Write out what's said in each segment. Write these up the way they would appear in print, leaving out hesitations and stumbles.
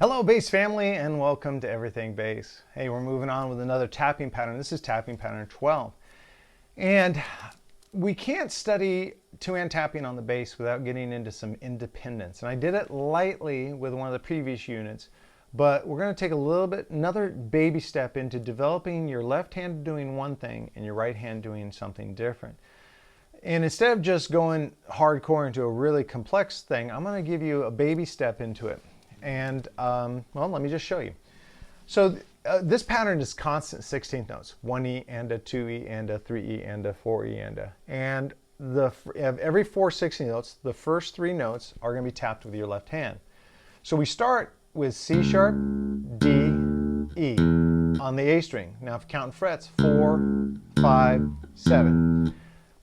Hello bass family and welcome to Everything Bass. Hey, we're moving on with another tapping pattern. This is tapping pattern 12. And we can't study two-hand tapping on the bass without getting into some independence. And I did it lightly with one of the previous units, but we're going to take a little bit, another baby step into developing your left hand doing one thing and your right hand doing something different. And instead of just going hardcore into a really complex thing, I'm going to give you a baby step into it. And well, let me just show you. So this pattern is constant 16th notes: 1E and a 2E and a 3E and a 4E and a. And every 4 16th notes, the first 3 notes are going to be tapped with your left hand. So we start with C sharp, D, E on the A string. Now if you count in frets, 4, 5, 7.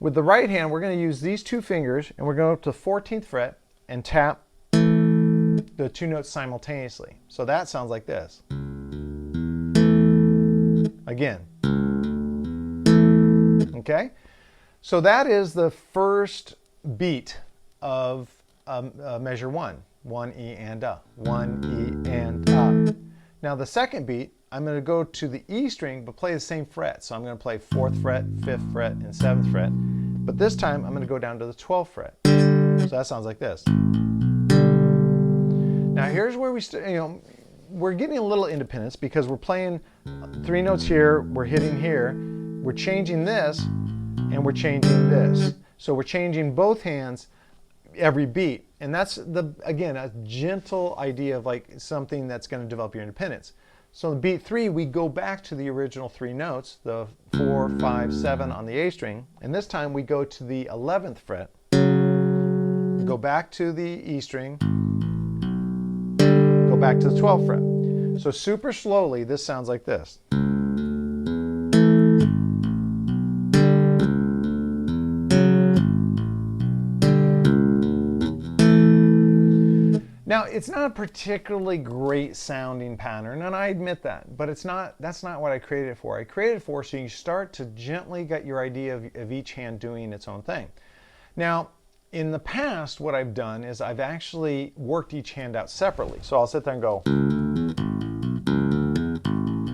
With the right hand, we're going to use these 2 fingers and we're going up to the 14th fret and tap the 2 notes simultaneously. So that sounds like this. Again. Okay? So that is the first beat of measure 1. 1E and a. 1E and a. Now the second beat, I'm going to go to the E string but play the same fret. So I'm going to play 4th fret, 5th fret, and 7th fret. But this time I'm going to go down to the 12th fret. So that sounds like this. Now here's where we're getting a little independence because we're playing 3 notes here, we're hitting here, we're changing this, and we're changing this. So we're changing both hands every beat. And that's, again, a gentle idea of like something that's going to develop your independence. So in beat 3, we go back to the original 3 notes, the 4, 5, 7 on the A string. And this time we go to the 11th fret, go back to the E string, go back to the 12th fret. So super slowly, this sounds like this. Now, it's not a particularly great sounding pattern, and I admit that, but that's not what I created it for. I created it for so you start to gently get your idea of each hand doing its own thing. Now, in the past, what I've done is I've actually worked each hand out separately. So I'll sit there and go.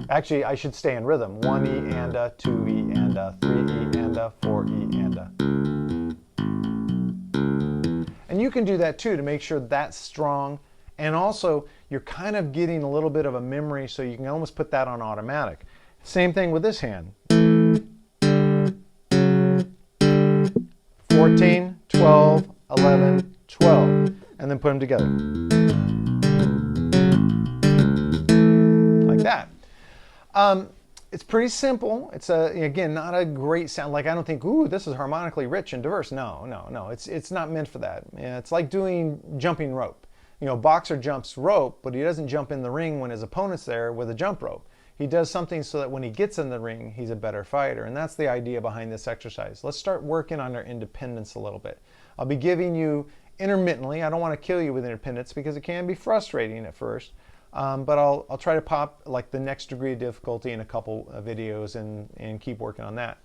Actually, I should stay in rhythm. 1E and a, 2E and a, 3E and a, 4E and a. And you can do that too to make sure that's strong. And also, you're kind of getting a little bit of a memory, so you can almost put that on automatic. Same thing with this hand. 14, 12, 11, 12, and then put them together. Like that. It's pretty simple. It's again, not a great sound. Like I don't think, ooh, this is harmonically rich and diverse. No. It's not meant for that. It's like doing jumping rope. You know, boxer jumps rope, but he doesn't jump in the ring when his opponent's there with a jump rope. He does something so that when he gets in the ring, he's a better fighter. And that's the idea behind this exercise. Let's start working on our independence a little bit. I'll be giving you intermittently. I don't want to kill you with independence because it can be frustrating at first. But I'll try to pop like the next degree of difficulty in a couple of videos and keep working on that.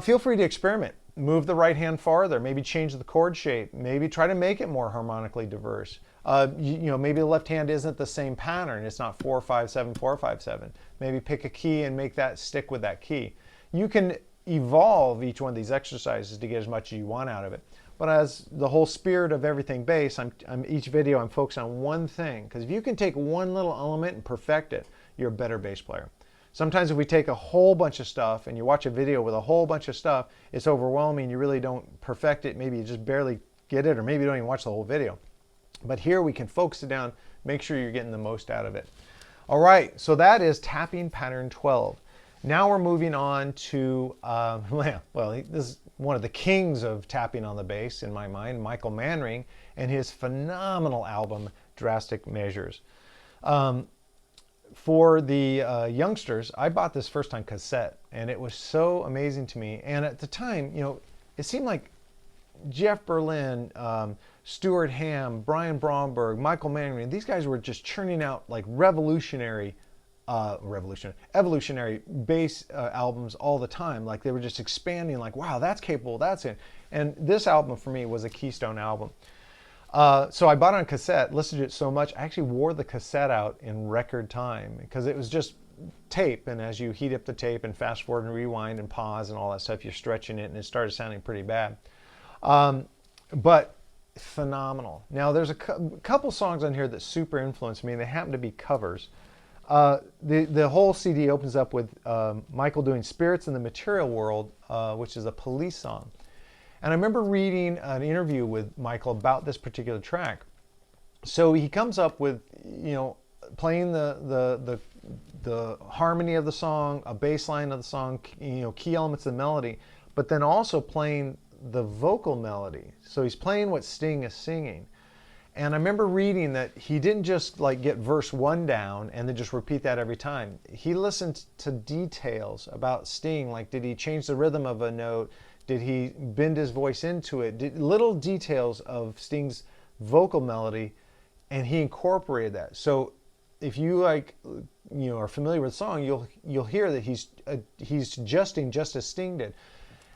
Feel free to experiment. Move the right hand farther. Maybe change the chord shape. Maybe try to make it more harmonically diverse. You know, maybe the left hand isn't the same pattern. It's not 4, 5, 7, 4, 5, 7. Maybe pick a key and make that stick with that key. You can evolve each one of these exercises to get as much as you want out of it. But as the whole spirit of Everything Bass, each video I'm focused on one thing. Because if you can take one little element and perfect it, you're a better bass player. Sometimes if we take a whole bunch of stuff and you watch a video with a whole bunch of stuff, it's overwhelming. You really don't perfect it. Maybe you just barely get it, or maybe you don't even watch the whole video. But here we can focus it down, make sure you're getting the most out of it. All right, so that is tapping pattern 12. Now we're moving on to, well, this is one of the kings of tapping on the bass in my mind, Michael Manring, and his phenomenal album, Drastic Measures. For the youngsters, I bought this first time cassette, and it was so amazing to me. And at the time, you know, it seemed like Jeff Berlin, Stuart Hamm, Brian Bromberg, Michael Manring, these guys were just churning out like evolutionary bass albums all the time. Like they were just expanding, like, wow, that's capable, that's it. And this album for me was a keystone album. So I bought it on cassette, listened to it so much, I actually wore the cassette out in record time because it was just tape. And as you heat up the tape and fast forward and rewind and pause and all that stuff, you're stretching it and it started sounding pretty bad. But phenomenal. Now there's a couple songs on here that super influenced me and they happen to be covers. The whole CD opens up with Michael doing Spirits in the Material World, which is a Police song. And I remember reading an interview with Michael about this particular track. So he comes up with, playing the harmony of the song, a bass line of the song, key elements of the melody, but then also playing the vocal melody. So he's playing what Sting is singing. And I remember reading that he didn't just like get verse 1 down and then just repeat that every time. He listened to details about Sting, like did he change the rhythm of a note? Did he bend his voice into it? Little details of Sting's vocal melody, and he incorporated that. So if you are familiar with the song, you'll hear that he's adjusting just as Sting did.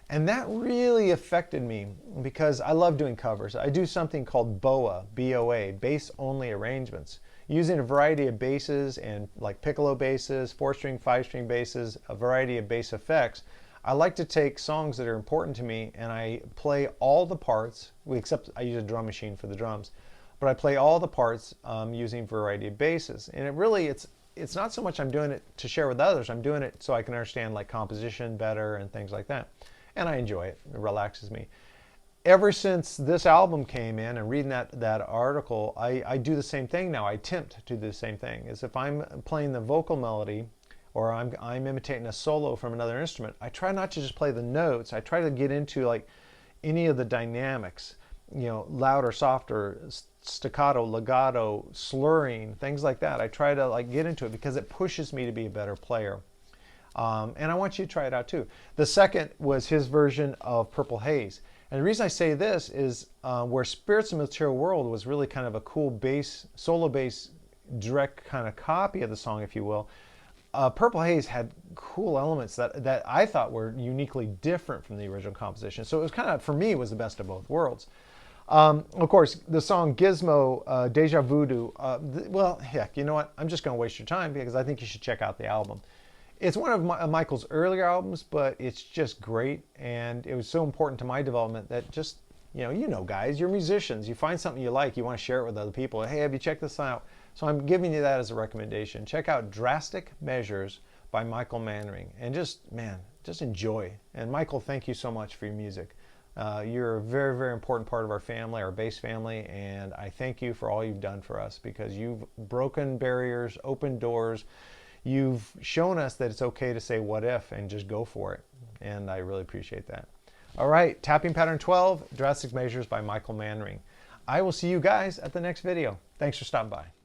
And that really affected me because I love doing covers. I do something called BOA, B-O-A, bass only arrangements, using a variety of basses and like piccolo basses, 4-string, 5-string basses, a variety of bass effects. I like to take songs that are important to me and I play all the parts, except I use a drum machine for the drums, but I play all the parts using a variety of basses. And it's not so much I'm doing it to share with others, I'm doing it so I can understand like composition better and things like that. And I enjoy it, it relaxes me. Ever since this album came in and reading that article, I do the same thing now. I attempt to do the same thing. Is if I'm playing the vocal melody or I'm imitating a solo from another instrument, I try not to just play the notes. I try to get into like any of the dynamics, louder, softer, staccato, legato, slurring, things like that. I try to like get into it because it pushes me to be a better player. And I want you to try it out too. The second was his version of Purple Haze. And the reason I say this is where Spirits in the Material World was really kind of a cool bass, solo bass, direct kind of copy of the song, if you will. Purple Haze had cool elements that I thought were uniquely different from the original composition. So it was kind of, for me, it was the best of both worlds. Of course, the song Gizmo, Deja Voodoo, well, heck, you know what? I'm just going to waste your time because I think you should check out the album. It's one of Michael's earlier albums, but it's just great. And it was so important to my development that just, guys, you're musicians. You find something you like, you want to share it with other people. Hey, have you checked this out? So I'm giving you that as a recommendation. Check out Drastic Measures by Michael Manring. And just enjoy. And Michael, thank you so much for your music. You're a very, very important part of our family, our bass family, and I thank you for all you've done for us because you've broken barriers, opened doors. You've shown us that it's okay to say what if and just go for it. And I really appreciate that. All right, Tapping Pattern 12, Drastic Measures by Michael Manring. I will see you guys at the next video. Thanks for stopping by.